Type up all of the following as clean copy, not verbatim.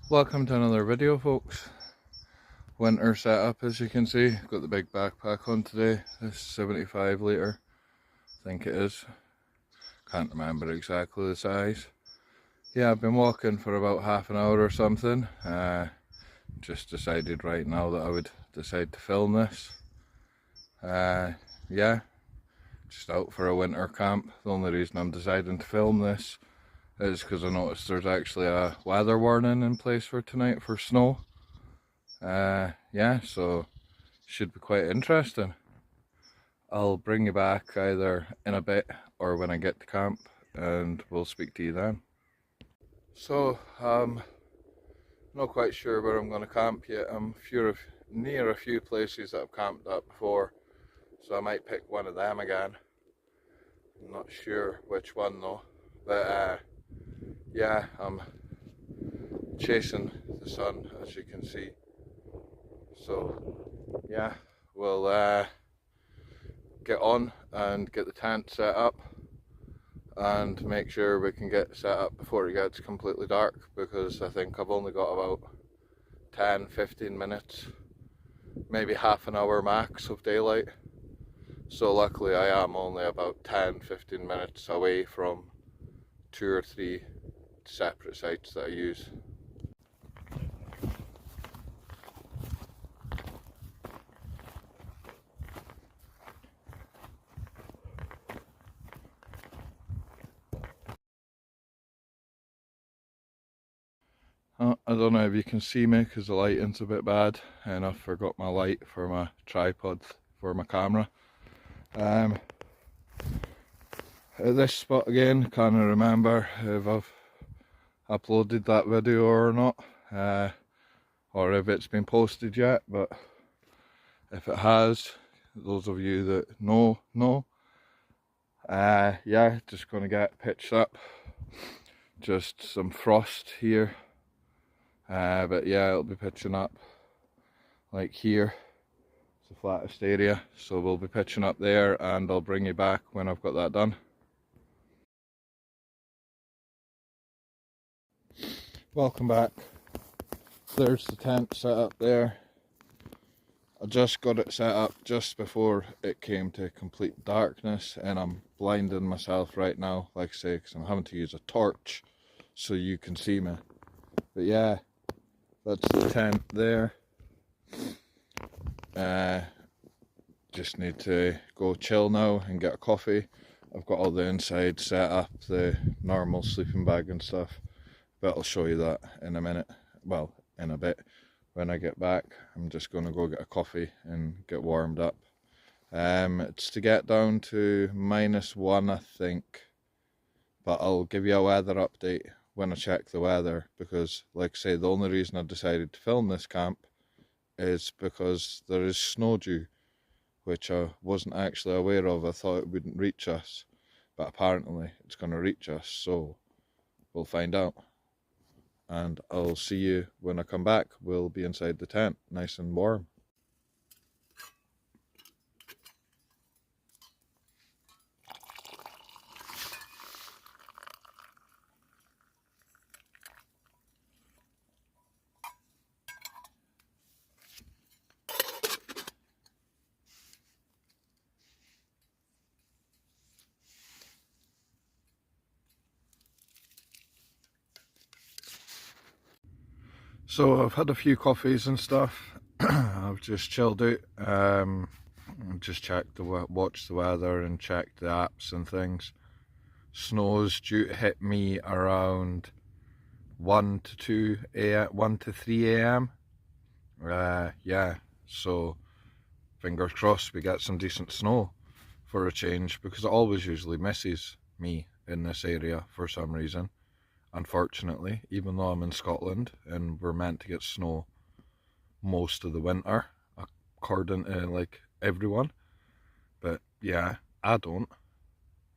Welcome to another video, folks. Winter setup, as you can see. Got the big backpack on today. This 75 litre, I think it is. Can't remember exactly the size. Yeah, I've been walking for about half an hour or something. Just decided right now that I would decide to film this. Yeah, just out for a winter camp. The only reason I'm deciding to film this is because I noticed there's actually a weather warning in place for tonight for snow. Yeah, so should be quite interesting. I'll bring you back either in a bit or when I get to camp, and we'll speak to you then. So, not quite sure where I'm going to camp yet. I'm near a few places that I've camped at before, so I might pick one of them again. I'm not sure which one though, but yeah, I'm chasing the sun, as you can see. So yeah, we'll get on and get the tent set up and make sure we can get set up before it gets completely dark, because I think I've only got about 10-15 minutes, maybe half an hour max of daylight. So luckily I am only about 10-15 minutes away from 2 or 3 separate sites that I use. I don't know if you can see me because the lighting's a bit bad, and I forgot my light for my tripod for my camera. At this spot again, can't remember if I've uploaded that video or not, or if it's been posted yet, but if it has, those of you that know. Yeah, just gonna get pitched up. Just some frost here. But yeah, it'll be pitching up like here. It's the flattest area, so we'll be pitching up there, and I'll bring you back when I've got that done. Welcome back. There's the tent set up there. I just got it set up just before it came to complete darkness, and I'm blinding myself right now, like I say, because I'm having to use a torch so you can see me. But yeah, that's the tent there. Just need to go chill now and get a coffee. I've got all the inside set up, the normal sleeping bag and stuff, but I'll show you that in a minute. Well, in a bit when I get back. I'm just going to go get a coffee and get warmed up. It's to get down to -1, I think, but I'll give you a weather update when I check the weather, because like I say, the only reason I decided to film this camp is because there is snow due, which I wasn't actually aware of. I thought it wouldn't reach us, but apparently it's going to reach us, so we'll find out. And I'll see you when I come back. We'll be inside the tent, nice and warm. So I've had a few coffees and stuff. I've just chilled out. Just checked watched the weather and checked the apps and things. Snow's due to hit me around 1 to 3 a.m. Yeah, so fingers crossed we get some decent snow for a change, because it always usually misses me in this area for some reason. Unfortunately, even though I'm in Scotland and we're meant to get snow most of the winter, according to like everyone, but yeah, I don't.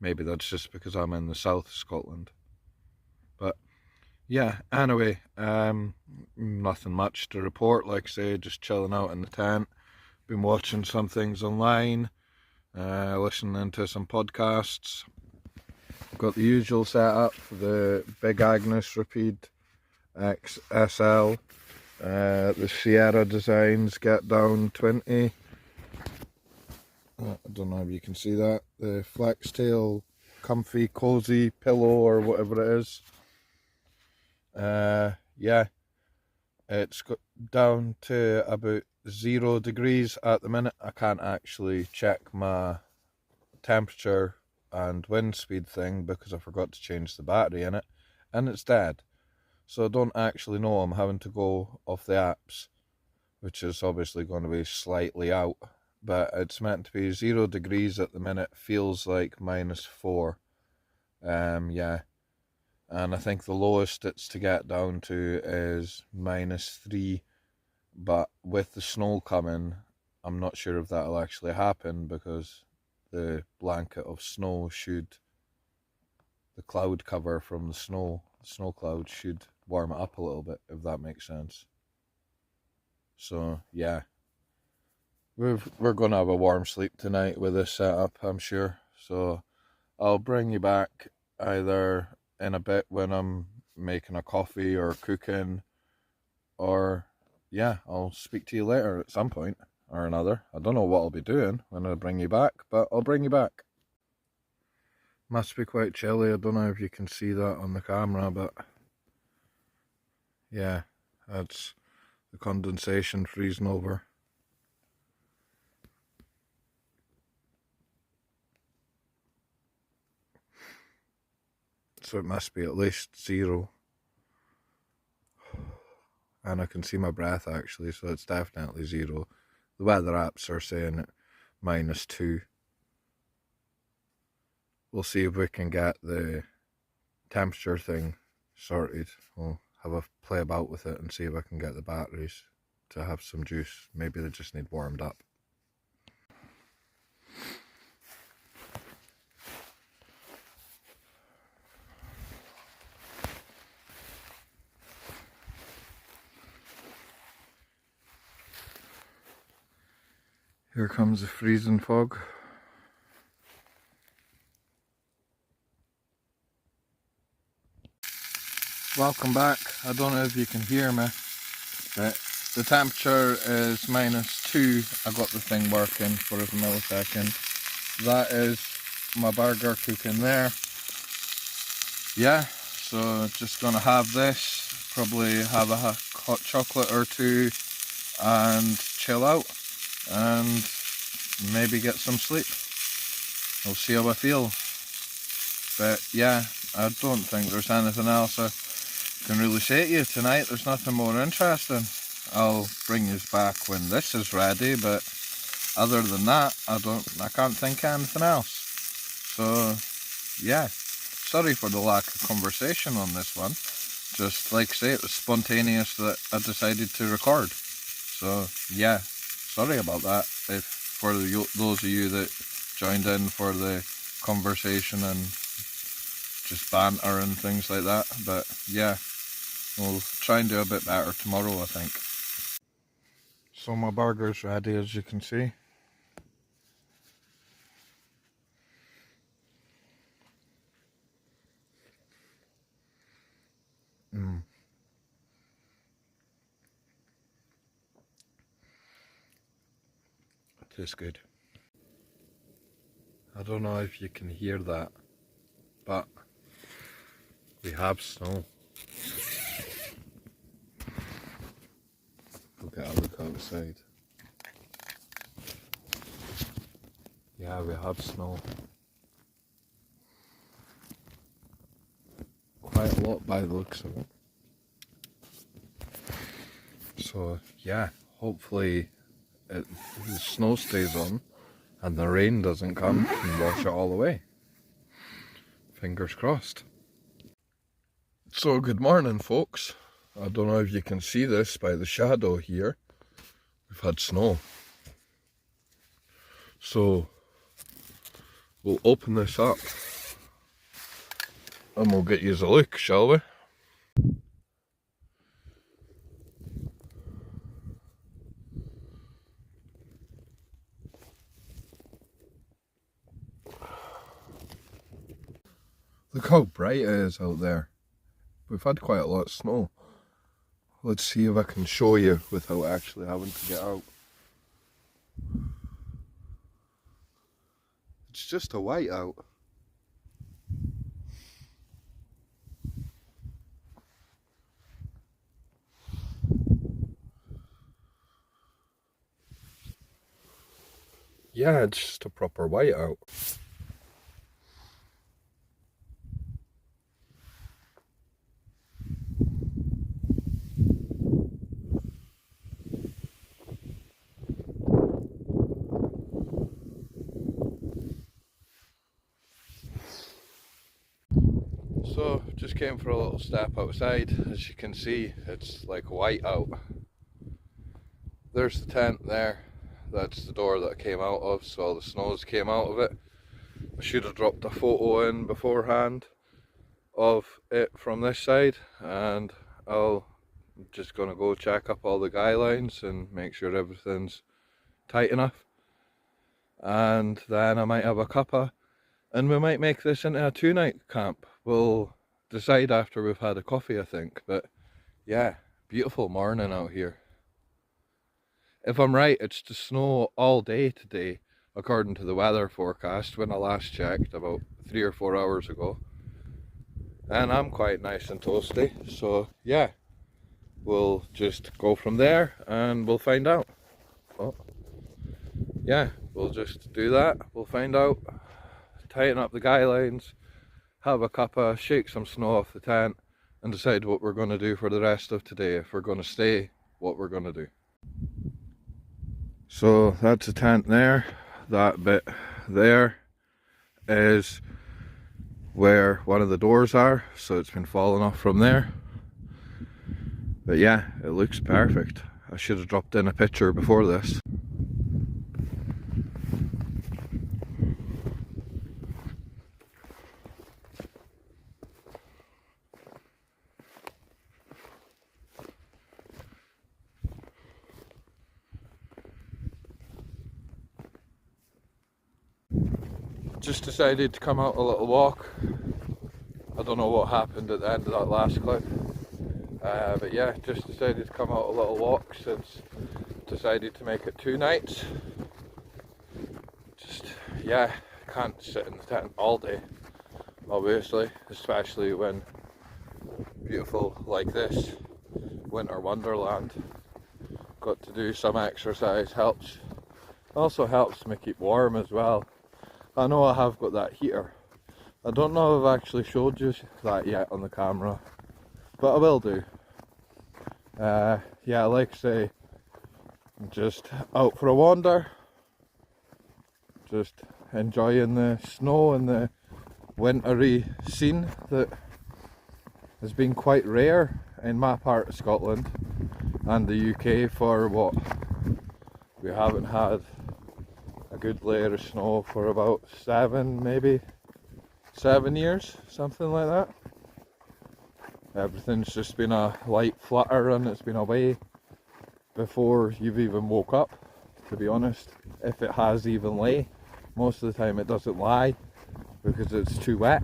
Maybe that's just because I'm in the south of Scotland. But yeah, anyway, nothing much to report. Like I say, just chilling out in the tent. Been watching some things online, listening to some podcasts. Got the usual setup, the Big Agnes repeat XSL. The Sierra Designs Get Down 20. I don't know if you can see that. The Flex Tail Comfy Cozy Pillow or whatever it is. Yeah, it's got down to about 0 degrees at the minute. I can't actually check my temperature and wind speed thing because I forgot to change the battery in it, and it's dead. So I don't actually know. I'm having to go off the apps, which is obviously going to be slightly out, but it's meant to be 0 degrees at the minute. Feels like -4. Yeah, and I think the lowest it's to get down to is -3, but with the snow coming, I'm not sure if that'll actually happen because the blanket of snow should, the cloud cover from the snow cloud should warm it up a little bit, if that makes sense. So yeah, we're going to have a warm sleep tonight with this setup, I'm sure. So I'll bring you back either in a bit when I'm making a coffee or cooking, or yeah, I'll speak to you later at some point or another. I don't know what I'll be doing when I bring you back, but I'll bring you back. Must be quite chilly. I don't know if you can see that on the camera, but yeah, that's the condensation freezing over. So it must be at least 0. And I can see my breath actually, so it's definitely 0. The weather apps are saying -2. We'll see if we can get the temperature thing sorted. We'll have a play about with it and see if I can get the batteries to have some juice. Maybe they just need warmed up. Here comes the freezing fog. Welcome back. I don't know if you can hear me, but the temperature is -2. I got the thing working for a millisecond. That is my burger cooking there. Yeah, so just gonna have this, probably have a hot chocolate or two and chill out and maybe get some sleep. We'll see how I feel. But yeah, I don't think there's anything else I can really say to you tonight. There's nothing more interesting. I'll bring you back when this is ready, but other than that, I can't think of anything else. So yeah, sorry for the lack of conversation on this one. Just like I say, it was spontaneous that I decided to record. So yeah, sorry about that. If for those of you that joined in for the conversation and just banter and things like that, but yeah, we'll try and do a bit better tomorrow, I think. So my burger's ready, as you can see. It tastes good. I don't know if you can hear that, but we have snow. We'll get a look outside. Yeah, we have snow. Quite a lot by the looks of it. So yeah, hopefully the snow stays on and the rain doesn't come and wash it all away. Fingers crossed. So good morning, folks. I don't know if you can see this by the shadow here. We've had snow. So we'll open this up and we'll get you a look, shall we? Look how bright it is out there. We've had quite a lot of snow. Let's see if I can show you without actually having to get out. It's just a whiteout. Yeah, it's just a proper whiteout. So, just came for a little step outside. As you can see, it's like white out. There's the tent there. That's the door that I came out of, so all the snows came out of it. I should have dropped a photo in beforehand of it from this side, and I'm just gonna go check up all the guy lines and make sure everything's tight enough. And then I might have a cuppa, and we might make this into a 2-night camp. We'll decide after we've had a coffee, I think. But yeah, beautiful morning out here. If I'm right, it's to snow all day today, according to the weather forecast when I last checked about 3 or 4 hours ago. And I'm quite nice and toasty, so yeah, we'll just go from there and we'll find out. Oh. Yeah, we'll just do that, we'll find out, tighten up the guy lines, have a cuppa, shake some snow off the tent, and decide what we're going to do for the rest of today, if we're going to stay, what we're going to do. So that's the tent there. That bit there is where one of the doors are, so it's been falling off from there. But yeah, it looks perfect. I should have dropped in a picture before this. Just decided to come out a little walk. I don't know what happened at the end of that last clip, but yeah, just decided to come out a little walk since decided to make it 2 nights. Just, yeah, can't sit in the tent all day, obviously, especially when beautiful like this, winter wonderland. Got to do some exercise, helps. Also helps me keep warm as well. I know I have got that heater. I don't know if I've actually showed you that yet on the camera, but I will do. Yeah, like I say, just out for a wander, just enjoying the snow and the wintry scene that has been quite rare in my part of Scotland and the UK for what we haven't had a good layer of snow for about 7 years, something like that. Everything's just been a light flutter and it's been away before you've even woke up, to be honest. If it has even lay, most of the time it doesn't lie because it's too wet.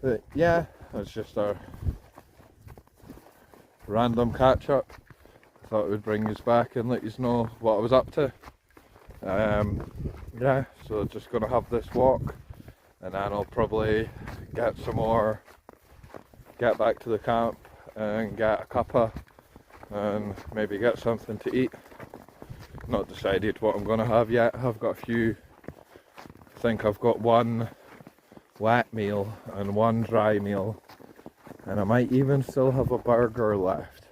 But yeah, it's just a random catch up. Thought it would bring you back and let you know what I was up to. Yeah, so just gonna have this walk and then I'll probably get back to the camp and get a cuppa and maybe get something to eat. Not decided what I'm gonna have yet. I've got a few, I think I've got one wet meal and one dry meal, and I might even still have a burger left.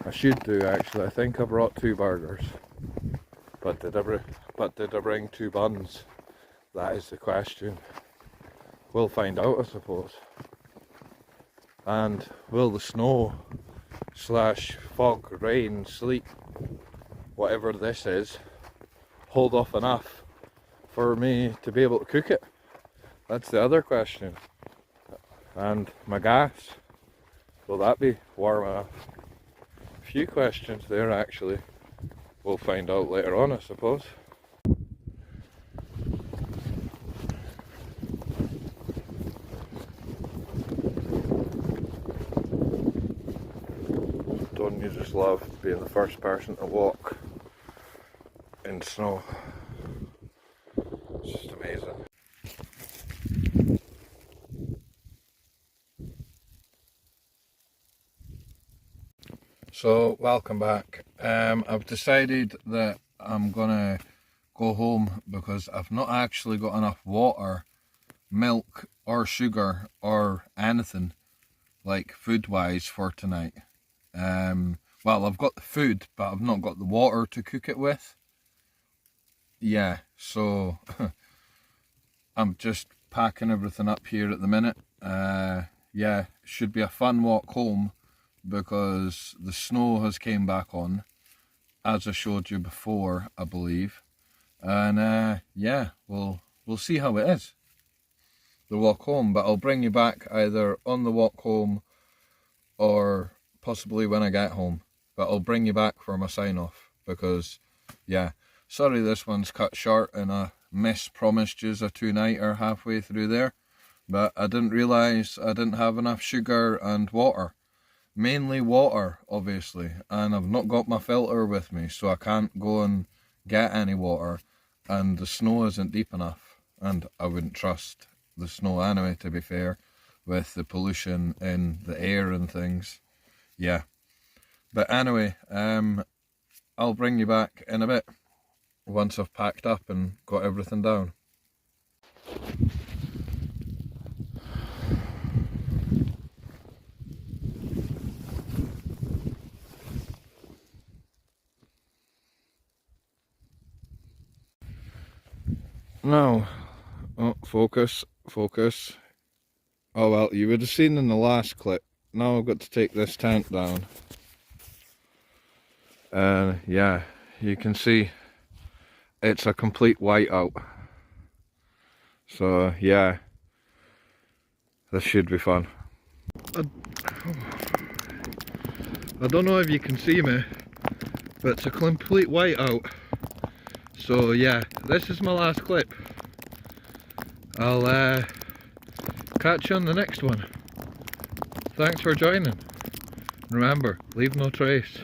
I should do actually. I think I brought 2 burgers. But did I bring 2 buns? That is the question. We'll find out, I suppose. And will the snow / fog, rain, sleet, whatever this is, hold off enough for me to be able to cook it? That's the other question. And my gas, will that be warm enough? A few questions there actually. We'll find out later on, I suppose. don't you just love being the first person to walk in snow? It's just amazing. So welcome back. I've decided that I'm gonna go home because I've not actually got enough water, milk or sugar or anything like food wise for tonight. Well, I've got the food, but I've not got the water to cook it with. Yeah, so I'm just packing everything up here at the minute. Yeah, should be a fun walk home because the snow has came back on, as I showed you before, I believe. And yeah, we'll see how it is, the walk home. But I'll bring you back either on the walk home or possibly when I get home. But I'll bring you back for my sign off because, yeah, sorry this one's cut short and I mispromised you a 2-nighter halfway through there. But I didn't realise I didn't have enough sugar and water. Mainly water, obviously. And I've not got my filter with me, so I can't go and get any water. And the snow isn't deep enough. And I wouldn't trust the snow anyway, to be fair, with the pollution in the air and things. Yeah. But anyway, I'll bring you back in a bit once I've packed up and got everything down. Now, oh, focus. Oh well, you would have seen in the last clip. Now I've got to take this tent down. And yeah, you can see it's a complete whiteout. So yeah, this should be fun. I don't know if you can see me, but it's a complete whiteout. So yeah, this is my last clip. I'll catch you on the next one. Thanks for joining. Remember, leave no trace.